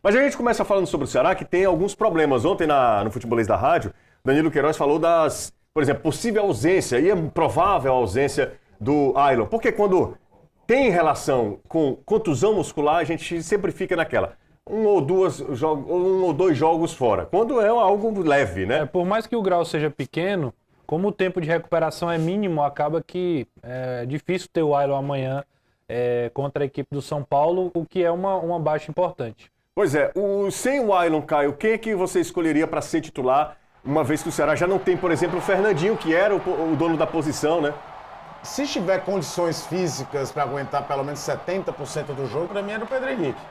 Mas a gente começa falando sobre o Ceará, que tem alguns problemas. Ontem no Futebolês da Rádio, Danilo Queiroz falou por exemplo, possível ausência e provável ausência do Ailon. Porque quando tem relação com contusão muscular, a gente sempre fica naquela. Um ou dois jogos fora. Quando é algo leve, né? Por mais que o grau seja pequeno, como o tempo de recuperação é mínimo, acaba que é difícil ter o Ailon amanhã contra a equipe do São Paulo, o que é uma baixa importante. Pois é, sem o Ailon, Caio, quem é que você escolheria para ser titular, uma vez que o Ceará já não tem, por exemplo, o Fernandinho, que era o dono da posição, né? Se tiver condições físicas para aguentar pelo menos 70% do jogo, para mim era o Pedro Henrique.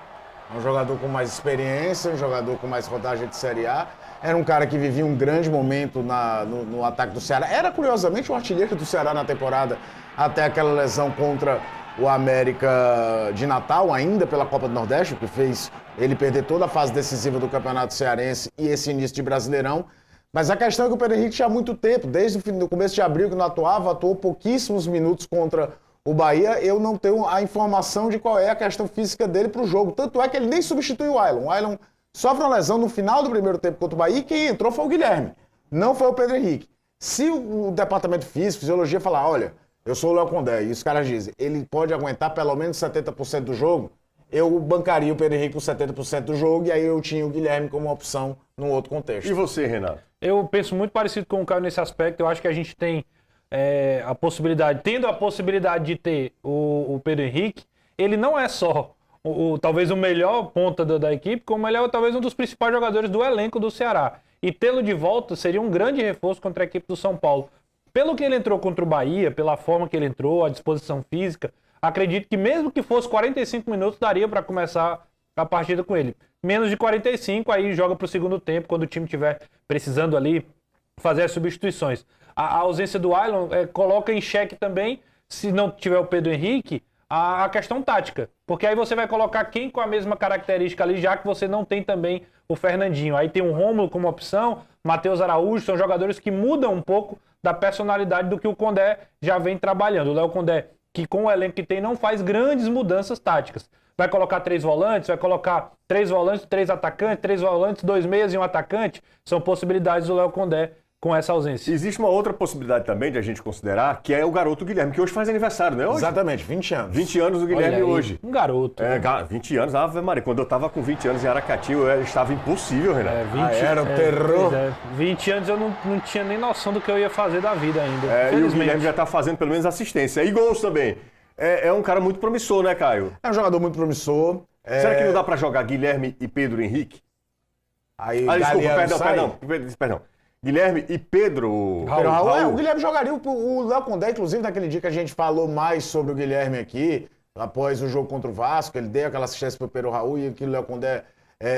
Um jogador com mais experiência, um jogador com mais rodagem de Série A. Era um cara que vivia um grande momento no ataque do Ceará. Era, curiosamente, o artilheiro do Ceará na temporada, até aquela lesão contra o América de Natal, ainda pela Copa do Nordeste, que fez ele perder toda a fase decisiva do Campeonato Cearense e esse início de Brasileirão. Mas a questão é que o Pedro Henrique tinha muito tempo, desde o começo de abril que não atuava, atuou pouquíssimos minutos contra o Bahia. Eu não tenho a informação de qual é a questão física dele para o jogo. Tanto é que ele nem substitui o Ailon. O Ailon sofre uma lesão no final do primeiro tempo contra o Bahia e quem entrou foi o Guilherme, não foi o Pedro Henrique. Se o departamento físico, fisiologia, falar, olha, eu sou o Léo Condé, e os caras dizem, ele pode aguentar pelo menos 70% do jogo, eu bancaria o Pedro Henrique com 70% do jogo e aí eu tinha o Guilherme como opção num outro contexto. E você, Renato? Eu penso muito parecido com o Caio nesse aspecto. Eu acho que a gente tem tendo a possibilidade de ter o Pedro Henrique, ele não é só talvez o melhor ponta da equipe, como ele é talvez um dos principais jogadores do elenco do Ceará. E tê-lo de volta seria um grande reforço contra a equipe do São Paulo. Pelo que ele entrou contra o Bahia, pela forma que ele entrou, a disposição física, acredito que mesmo que fosse 45 minutos, daria para começar a partida com ele. Menos de 45, aí joga para o segundo tempo, quando o time estiver precisando ali fazer as substituições. A ausência do Ailon coloca em xeque também, se não tiver o Pedro Henrique, a questão tática. Porque aí você vai colocar quem com a mesma característica ali, já que você não tem também o Fernandinho. Aí tem o Rômulo como opção, Matheus Araújo, são jogadores que mudam um pouco da personalidade do que o Condé já vem trabalhando. O Léo Condé, que com o elenco que tem, não faz grandes mudanças táticas. Vai colocar 3 volantes, vai colocar 3 volantes, 3 atacantes, 3 volantes, 2 meias e um atacante. São possibilidades do Léo Condé com essa ausência. Existe uma outra possibilidade também de a gente considerar, que é o garoto Guilherme, que hoje faz aniversário, não é hoje? Exatamente, 20 anos. 20 anos o Guilherme hoje. Um garoto. 20 anos, Ave Maria. Quando eu tava com 20 anos em Aracati, eu estava impossível, Renato. 20, era o terror. 20 anos eu não tinha nem noção do que eu ia fazer da vida ainda. E o Guilherme já tá fazendo pelo menos assistência. E gols também. É um cara muito promissor, né, Caio? É um jogador muito promissor. Será que não dá pra jogar Guilherme e Pedro Henrique? Perdão. Guilherme e Pedro... Raul. O Guilherme jogaria o Léo Condé, inclusive, naquele dia que a gente falou mais sobre o Guilherme aqui, após o jogo contra o Vasco, ele deu aquela assistência pro Pedro Raul e que o Léo Condé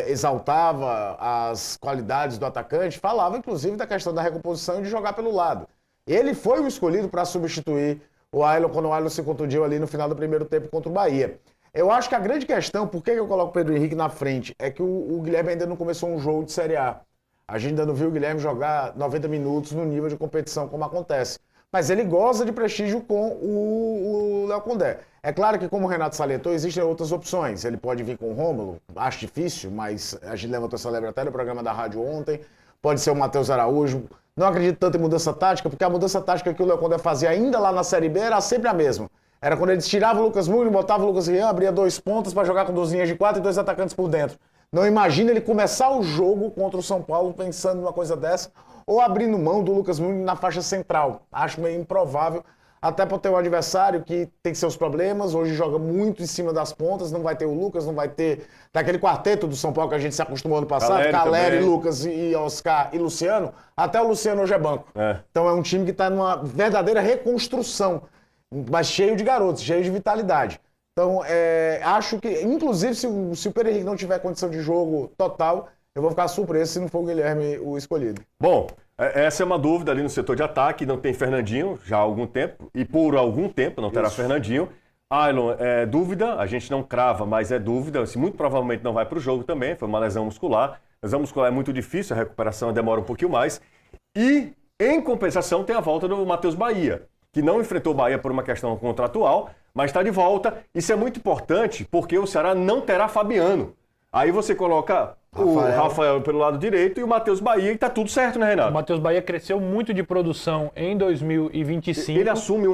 exaltava as qualidades do atacante, falava, inclusive, da questão da recomposição e de jogar pelo lado. Ele foi o escolhido para substituir o Ailon quando o Ailon se contundiu ali no final do primeiro tempo contra o Bahia. Eu acho que a grande questão, por que eu coloco o Pedro Henrique na frente, é que o Guilherme ainda não começou um jogo de Série A. A gente ainda não viu o Guilherme jogar 90 minutos no nível de competição, como acontece. Mas ele goza de prestígio com o Léo Condé. É claro que, como o Renato salientou, existem outras opções. Ele pode vir com o Rômulo, acho difícil, mas a gente levantou essa lebre até no programa da rádio ontem. Pode ser o Matheus Araújo. Não acredito tanto em mudança tática, porque a mudança tática que o Léo Condé fazia ainda lá na Série B era sempre a mesma. Era quando ele tirava o Lucas Mugni, botava o Lucas Rian, abria 2 pontas para jogar com 2 linhas de 4 e 2 atacantes por dentro. Não imagina ele começar o jogo contra o São Paulo pensando numa coisa dessa, ou abrindo mão do Lucas Mugni na faixa central. Acho meio improvável, até para ter um adversário que tem seus problemas, hoje joga muito em cima das pontas, não vai ter o Lucas, não vai ter daquele quarteto do São Paulo que a gente se acostumou ano passado, Caleri, Lucas e Oscar e Luciano, até o Luciano hoje é banco. Então é um time que está numa verdadeira reconstrução, mas cheio de garotos, cheio de vitalidade. Então, acho que, inclusive, se o Pedro Henrique não tiver condição de jogo total, eu vou ficar surpreso se não for o Guilherme o escolhido. Bom, essa é uma dúvida ali no setor de ataque, não tem Fernandinho já há algum tempo, e por algum tempo não terá Fernandinho. Ailon é dúvida, a gente não crava, mas é dúvida, muito provavelmente não vai para o jogo também, foi uma lesão muscular. Lesão muscular é muito difícil, a recuperação demora um pouquinho mais. E, em compensação, tem a volta do Matheus Bahia, que não enfrentou o Bahia por uma questão contratual, mas está de volta. Isso é muito importante porque o Ceará não terá Fabiano. Aí você coloca o Rafael pelo lado direito e o Matheus Bahia e tá tudo certo, né, O Renato? Matheus Bahia cresceu muito de produção em 2025. Ele assume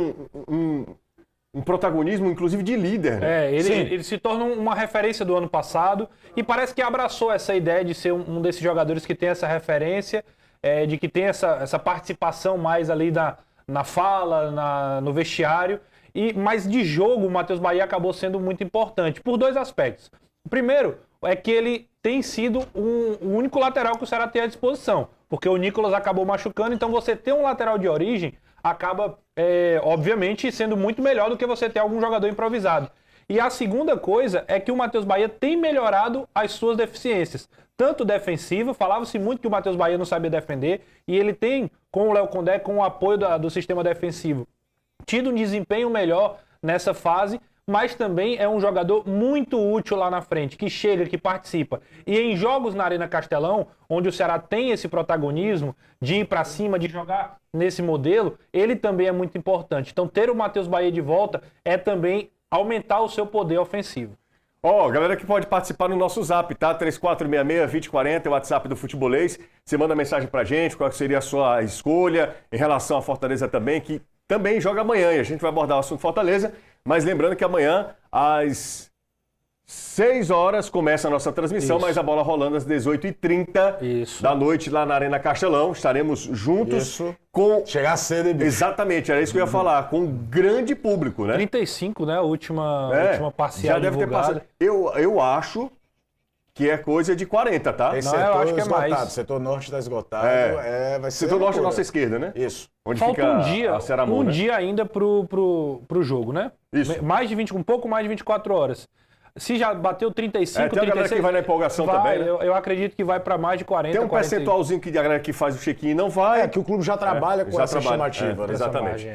um protagonismo, inclusive, de líder, né? Ele se torna uma referência do ano passado e parece que abraçou essa ideia de ser um desses jogadores que tem essa referência, de que tem essa participação mais ali na fala, no vestiário. Mas de jogo, o Matheus Bahia acabou sendo muito importante por dois aspectos. O primeiro é que ele tem sido o único lateral que o Ceará tem à disposição, porque o Nicolas acabou machucando, então você ter um lateral de origem acaba, obviamente, sendo muito melhor do que você ter algum jogador improvisado. E a segunda coisa é que o Matheus Bahia tem melhorado as suas deficiências, tanto defensivo, falava-se muito que o Matheus Bahia não sabia defender, e ele tem, com o Léo Condé, com o apoio do sistema defensivo, tido um desempenho melhor nessa fase, mas também é um jogador muito útil lá na frente, que chega, que participa. E em jogos na Arena Castelão, onde o Ceará tem esse protagonismo de ir para cima, de jogar nesse modelo, ele também é muito importante. Então ter o Matheus Bahia de volta é também aumentar o seu poder ofensivo. Galera que pode participar no nosso zap, tá? 3466-2040, é o WhatsApp do Futebolês. Você manda mensagem pra gente, qual seria a sua escolha em relação à Fortaleza também, que também joga amanhã e a gente vai abordar o assunto Fortaleza. Mas lembrando que amanhã, às 6 horas, começa a nossa transmissão, mas a bola rolando às 18h30 da noite lá na Arena Castelão. Estaremos juntos com... Chegar cedo, hein, bicho? Exatamente, era isso que eu ia falar, com um grande público, né? 35, né? A última parcial já deve divulgada. ter passado. Eu acho que é coisa de 40, tá? Tem Não, eu acho que é esgotado. mais. Setor norte está esgotado. Vai ser Setor norte é loucura. a nossa esquerda, né? Isso. Onde Falta fica um dia, a Ceramon, né? ainda pro jogo, né? Isso. Um pouco mais de 24 horas. Se já bateu 35, tem a galera 36... que vai na empolgação também, né? Eu acredito que vai para mais de 40, Tem um 40. percentualzinho que a galera que faz o check-in não vai. Que o clube já trabalha com essa estimativa, né? Exatamente. margem,